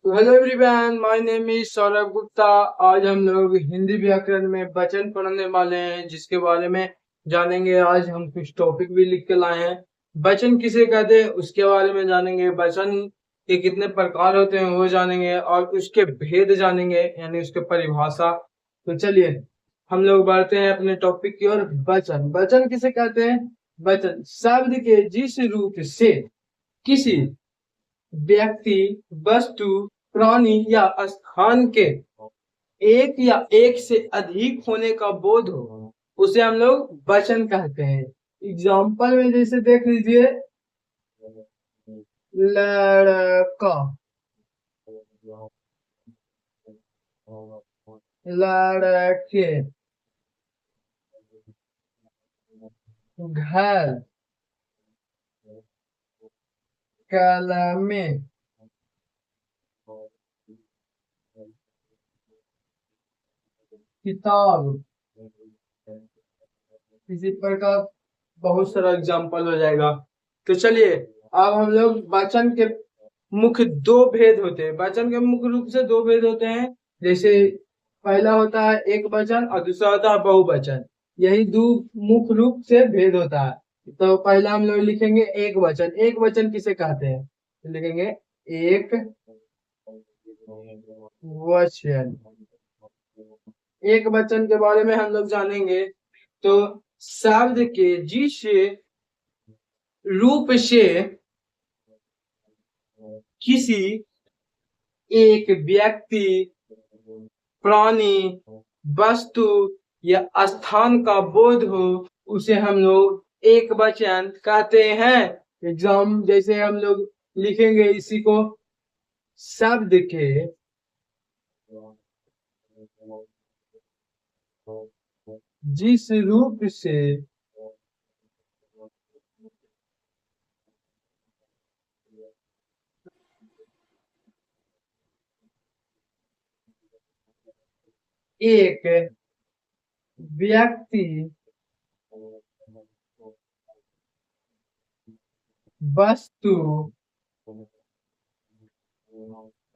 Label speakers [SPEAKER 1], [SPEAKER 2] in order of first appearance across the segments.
[SPEAKER 1] Hello everyone, my name is Saurabh Gupta. आज हम लोग हिंदी व्याकरण में वचन पढ़ने वाले हैं, जिसके बारे में जानेंगे। आज हम कुछ टॉपिक भी लिख के लाए हैं। वचन किसे कहते हैं उसके बारे में जानेंगे। वचन के कितने प्रकार होते हैं वो जानेंगे, और उसके भेद जानेंगे, यानी उसके परिभाषा। तो चलिए हम लोग बढ़ते हैं अपने टॉपिक की ओर। वचन वचन किसे कहते हैं? वचन शब्द के जिस रूप से किसी व्यक्ति, वस्तु, प्राणी या स्थान के एक या एक से अधिक होने का बोध हो, उसे हम लोग वचन कहते हैं। एग्जाम्पल में जैसे देख लीजिए, लड़का, लड़के, घर, कलमे, किताब। इसी प्रकार बहुत सारा एग्जाम्पल हो जाएगा। तो चलिए अब हम लोग वचन के मुख्य दो भेद होते हैं। वचन के मुख्य रूप से दो भेद होते हैं। जैसे पहला होता है एक वचन और दूसरा होता है बहुवचन। यही दो मुख्य रूप से भेद होता है। तो पहला हम लोग लिखेंगे एक वचन। एक वचन किसे कहते हैं? तो लिखेंगे एक वचन। एक वचन के बारे में हम लोग जानेंगे। तो शब्द के जिस रूप से किसी एक व्यक्ति, प्राणी, वस्तु या स्थान का बोध हो, उसे हम लोग एक वचन कहते हैं। एग्जाम जैसे हम लोग लिखेंगे इसी को, शब्द के जिस रूप से एक व्यक्ति, वस्तु,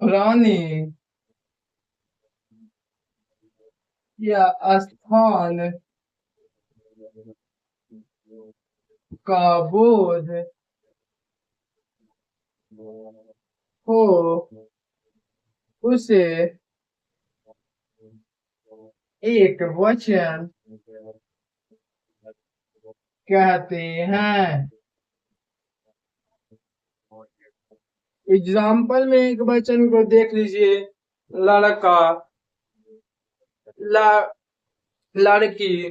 [SPEAKER 1] प्राणी या स्थान का बोध हो, उसे एक वचन कहते हैं। एग्जाम्पल में एक वचन को देख लीजिए, लड़का, लड़की,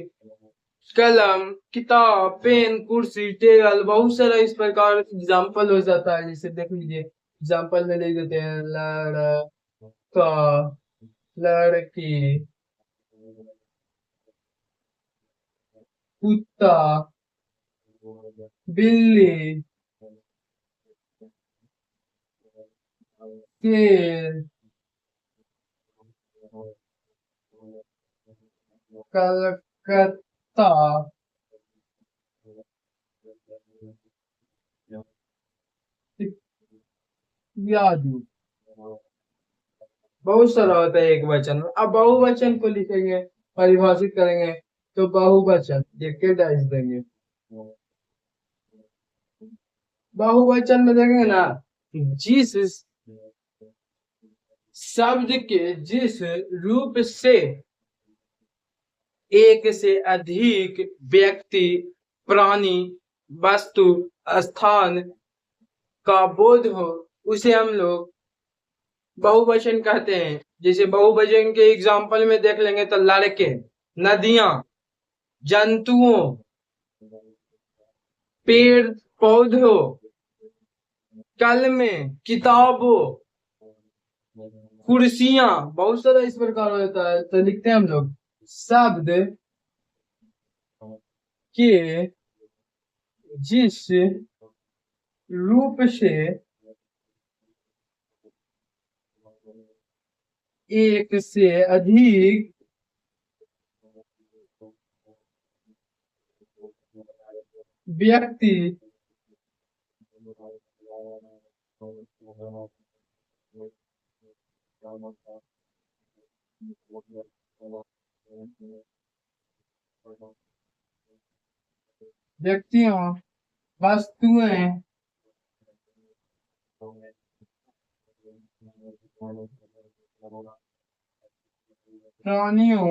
[SPEAKER 1] कलम, किताब, पेन, कुर्सी, टेबल। बहुत सारा इस प्रकार एग्जाम्पल हो जाता है। जैसे देख लीजिए, एग्जाम्पल में लिख देते हैं लड़का, लड़की, कुत्ता, बिल्ली, शेर, कलकत्ता, इत्यादि। बहुत सारा होता है एक वचन। अब बहुवचन को लिखेंगे, परिभाषित करेंगे। तो बहुवचन देख के डाइस देंगे। बहुवचन में देखेंगे ना, जिस शब्द के जिस रूप से एक से अधिक व्यक्ति, प्राणी, वस्तु, स्थान का बोध हो, उसे हम लोग बहुवचन कहते हैं। जैसे बहुवचन के एग्जाम्पल में देख लेंगे तो लड़के, नदियां, जंतुओं, पेड़ पौधों, कलमें, किताबों, कुर्सियां। बहुत सारा इस प्रकार होता है। तो लिखते हैं हम लोग शब्द के जिस रूप से एक से अधिक व्यक्ति, व्यक्तियों, वस्तुएं, प्राणियों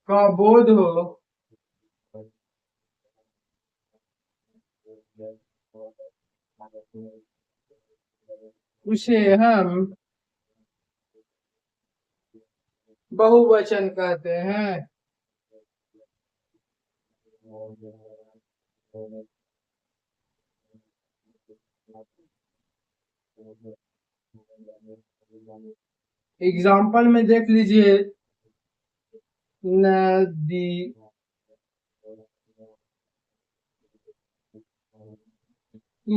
[SPEAKER 1] का बोध हो, उसे हम बहुवचन कहते हैं। एग्जाम्पल में देख लीजिए, नदी,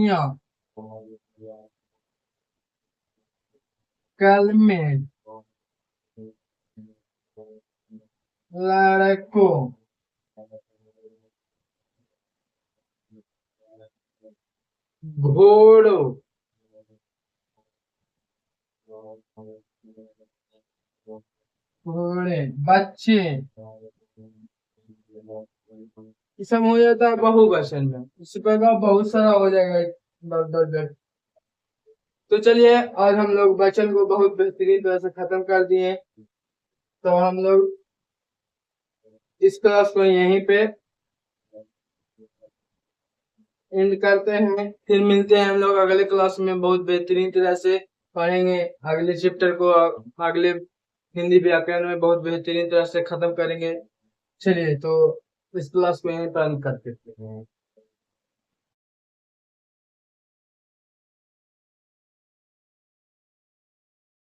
[SPEAKER 1] या कल में, लड़कों, घोड़ों, घोड़े, बच्चे, ये सब हो जाता है बहुवचन में। इस प्रकार बहुत सारा हो जाएगा। तो चलिए, आज हम लोग वचन को बहुत बेहतरीन तरह से खत्म कर दिए। तो हम लोग इस क्लास को यहीं पे एंड करते हैं। फिर मिलते हैं हम लोग अगले क्लास में, बहुत बेहतरीन तरह से पढ़ेंगे अगले चैप्टर को। अगले हिंदी व्याकरण में बहुत बेहतरीन तरह से खत्म करेंगे। चलिए, तो इस क्लास को यहीं पर अंत करते हैं।